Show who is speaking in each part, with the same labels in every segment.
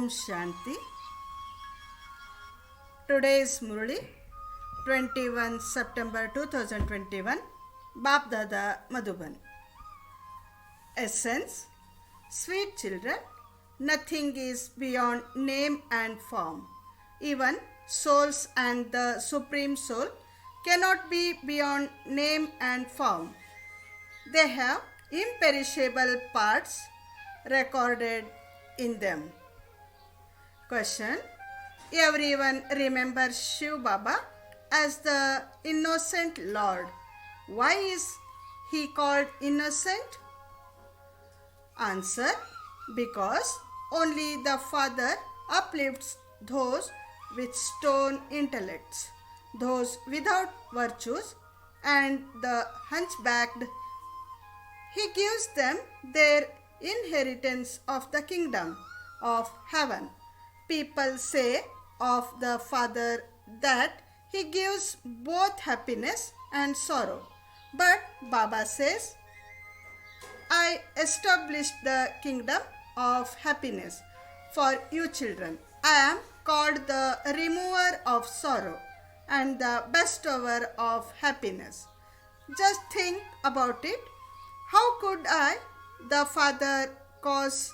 Speaker 1: Shanti. Today is Murli, 21 September 2021, Bap Dada Madhuban. Essence: Sweet children, nothing is beyond name and form. Even souls and the Supreme Soul cannot be beyond name and form. They have imperishable parts recorded in them. Question: Everyone remembers Shiv Baba as the innocent Lord. Why is he called innocent? Answer: because only the Father uplifts those with stone intellects, those without virtues, and the hunchbacked. He gives them their inheritance of the kingdom of heaven. People say of the Father that he gives both happiness and sorrow. But Baba says, I established the kingdom of happiness for you children. I am called the remover of sorrow and the bestower of happiness. Just think about it. How could I, the Father, cause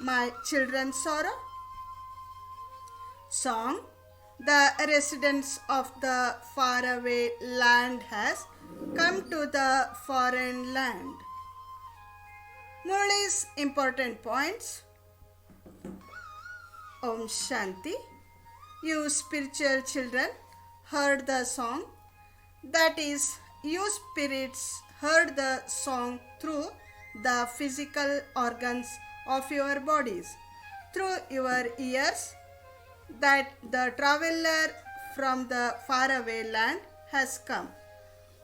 Speaker 1: my children sorrow? Song: The residents of the faraway land has come to the foreign land. Murli's important points. Om Shanti. You spiritual children heard the song. That is, you spirits heard the song through the physical organs of your bodies, through your ears, that the traveler from the faraway land has come.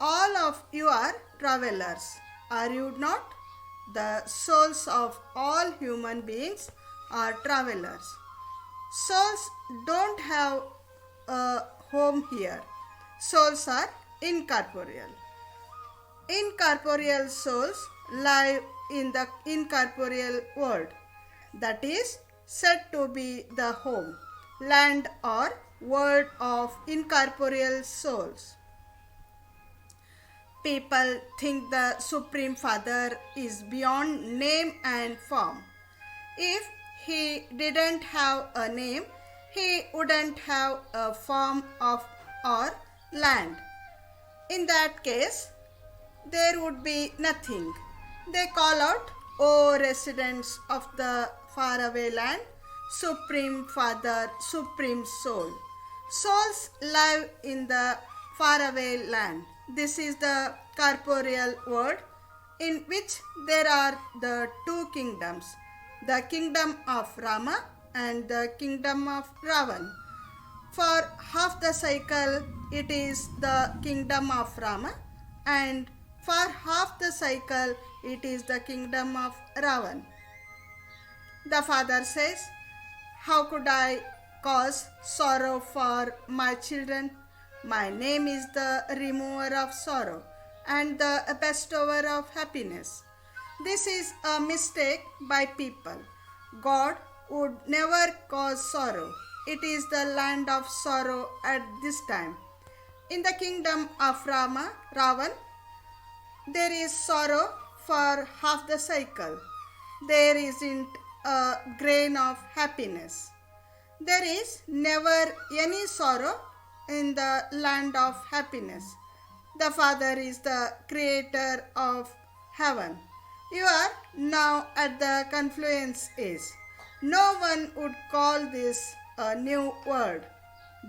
Speaker 1: All of you are travelers, are you not? The souls of all human beings are travelers. Souls don't have a home here. Souls are incorporeal. Incorporeal souls live in the incorporeal world, that is said to be the home, land or world of incorporeal souls. People think the Supreme Father is beyond name and form. If he didn't have a name, he wouldn't have a form of or land. In that case, there would be nothing. They call out, O residents of the faraway land, Supreme Father, Supreme Soul. Souls live in the faraway land. This is the corporeal world in which there are the two kingdoms, the kingdom of Rama and the kingdom of Ravan. For half the cycle, it is the kingdom of Rama, and for half the cycle, it is the kingdom of Ravan. The Father says, how could I cause sorrow for my children? My name is the remover of sorrow and the bestower of happiness. This is a mistake by people. God would never cause sorrow. It is the land of sorrow at this time. In the kingdom of Ravan, there is sorrow for half the cycle. There isn't a grain of happiness. There is never any sorrow in the land of happiness. The Father is the creator of heaven. You are now at the confluence age. No one would call this a new world.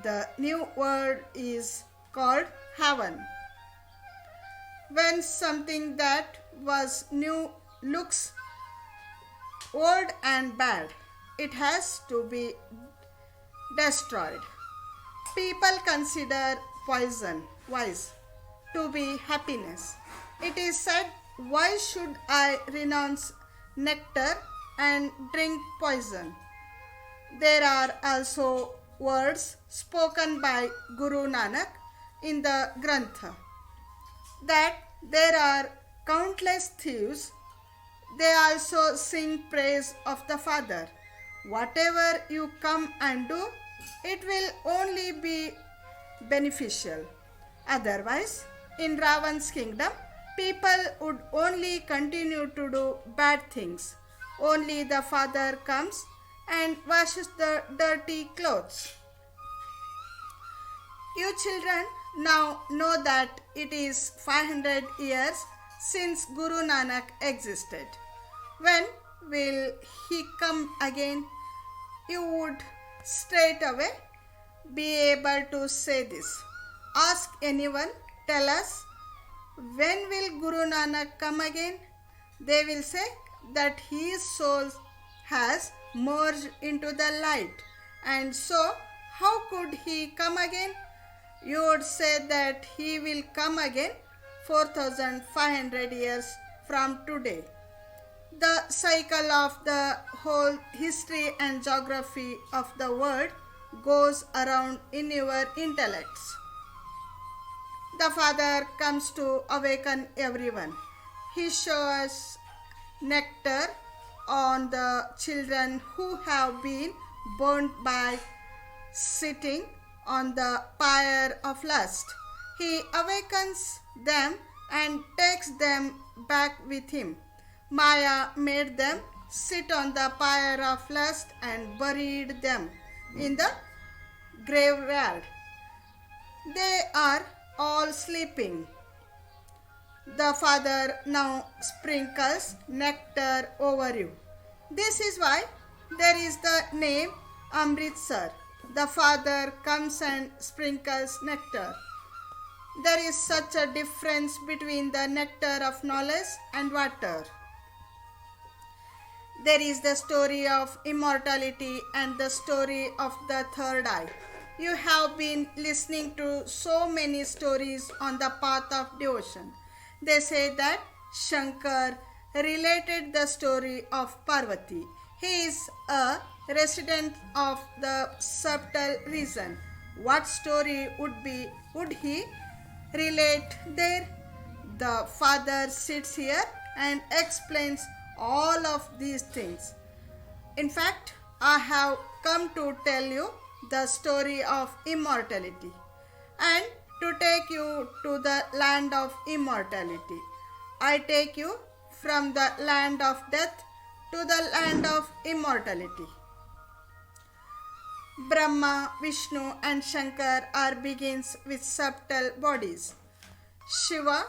Speaker 1: The new world is called heaven. When something that was new looks old and bad, it has to be destroyed. People consider poison wise to be happiness. It is said, why should I renounce nectar and drink poison? There are also words spoken by Guru Nanak in the Grantha that there are countless thieves. They also sing praise of the Father. whatever you come and do, it will only be beneficial. Otherwise, in Ravan's kingdom, people would only continue to do bad things. Only the father comes and washes the dirty clothes. You children now know that it is 500 years since Guru Nanak existed. When will he come again? You would straight away be able to say this. Ask anyone, tell us, when will Guru Nanak come again? They will say that his soul has merged into the light, and so how could he come again? You would say that he will come again 4500 years from today. The cycle of the whole history and geography of the world goes around in your intellects. The Father comes to awaken everyone. He shows nectar on the children who have been burnt by sitting on the pyre of lust. He awakens them and takes them back with him. Maya made them sit on the pyre of lust and buried them in the graveyard. They are all sleeping. The Father now sprinkles nectar over you. This is why there is the name Amritsar. The Father comes and sprinkles nectar. There is such a difference between the nectar of knowledge and water. There is the story of immortality and the story of the third eye. You have been listening to so many stories on the path of devotion. They say that Shankar related the story of Parvati. He is a resident of the subtle region. What story would he relate there? The Father sits here and explains all of these things. In fact, I have come to tell you the story of immortality and to take you to the land of immortality. I take you from the land of death to the land of immortality. Brahma, Vishnu and Shankar are beings with subtle bodies. Shiva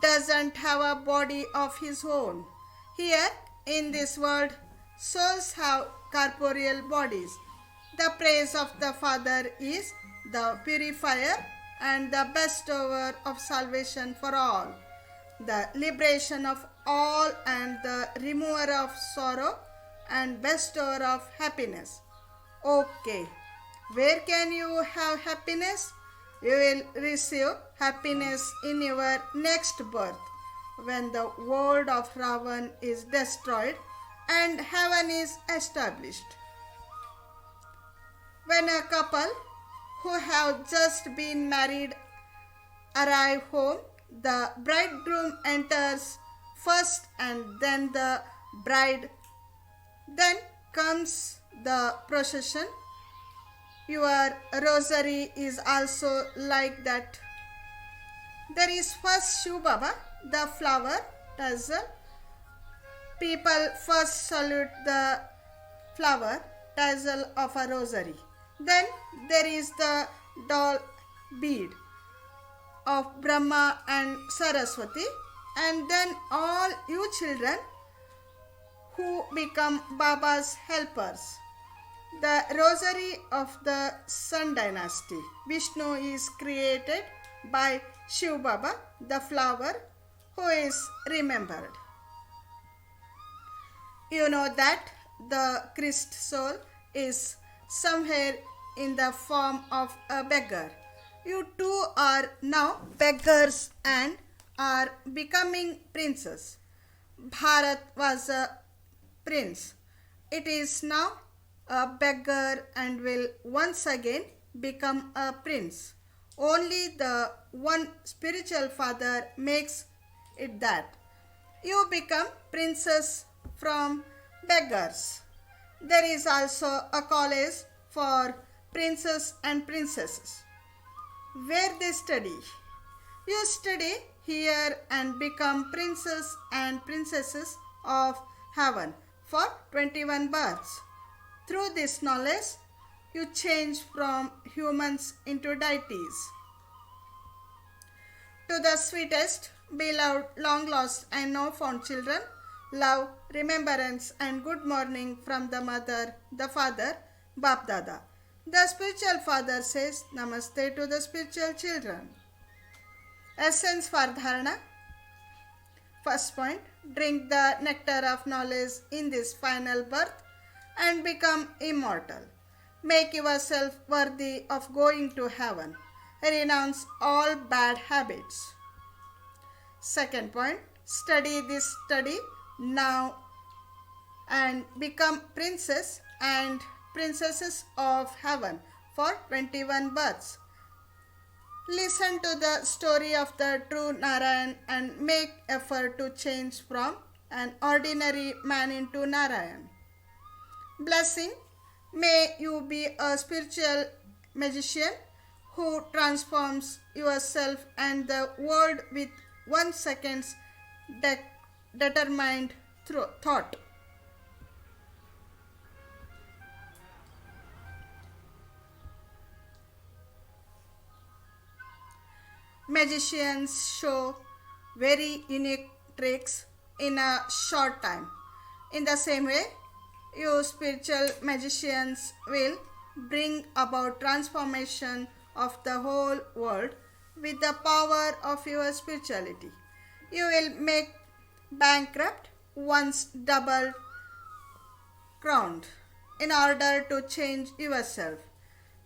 Speaker 1: doesn't have a body of his own. Here in this world, souls have corporeal bodies. The praise of the Father is the purifier and the bestower of salvation for all, the liberation of all and the remover of sorrow and bestower of happiness. Okay, where can you have happiness? You will receive happiness in your next birth, when the world of Ravan is destroyed and heaven is established. When a couple who have just been married arrive home, the bridegroom enters first and then the bride. Then comes the procession. Your rosary is also like that. There is first Shiv Baba, the flower tassel. People first salute the flower tassel of a rosary. Then there is the doll bead of Brahma and Saraswati, and then all you children who become Baba's helpers. The rosary of the Sun dynasty. Vishnu is created by Shiv Baba, the flower, who is remembered. You know that the Christ soul is somewhere in the form of a beggar. You too are now beggars and are becoming princes. Bharat was a prince. It is now a beggar and will once again become a prince. Only the one spiritual father makes it that. You become princes from beggars. there is also a college for princes and princesses where they study. You study here and become princes and princesses of heaven for 21 births. Through this knowledge, you change from humans into deities. To the sweetest, beloved, long lost, and now found children, love, remembrance, and good morning from the mother, the father, Bap Dada. The spiritual father says Namaste to the spiritual children. Essence for Dharana. First point, drink the nectar of knowledge in this final birth and become immortal. Make yourself worthy of going to heaven. Renounce all bad habits. Second point, study this study now and become princes and princesses of heaven for 21 births. Listen to the story of the true Narayan and make effort to change from an ordinary man into Narayan. Blessing, may you be a spiritual magician who transforms yourself and the world with 1 second's determined thought. Magicians show very unique tricks in a short time. In the same way, you spiritual magicians will bring about transformation of the whole world with the power of your spirituality. You will make bankrupt once double crowned in order to change yourself.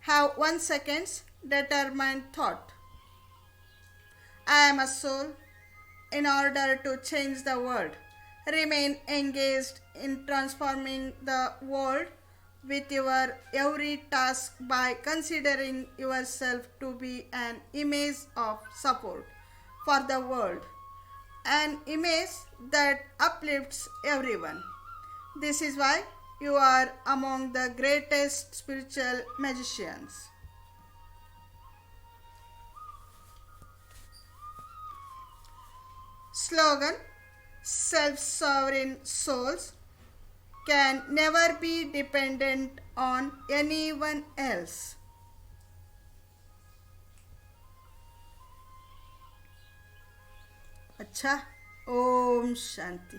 Speaker 1: Have 1 second's determined thought. I am a soul in order to change the world. Remain engaged in transforming the world with your every task by considering yourself to be an image of support for the world, an image that uplifts everyone. This is why you are among the greatest spiritual magicians. Slogan: self-sovereign souls can never be dependent on anyone else. अच्छा, ओम शांति.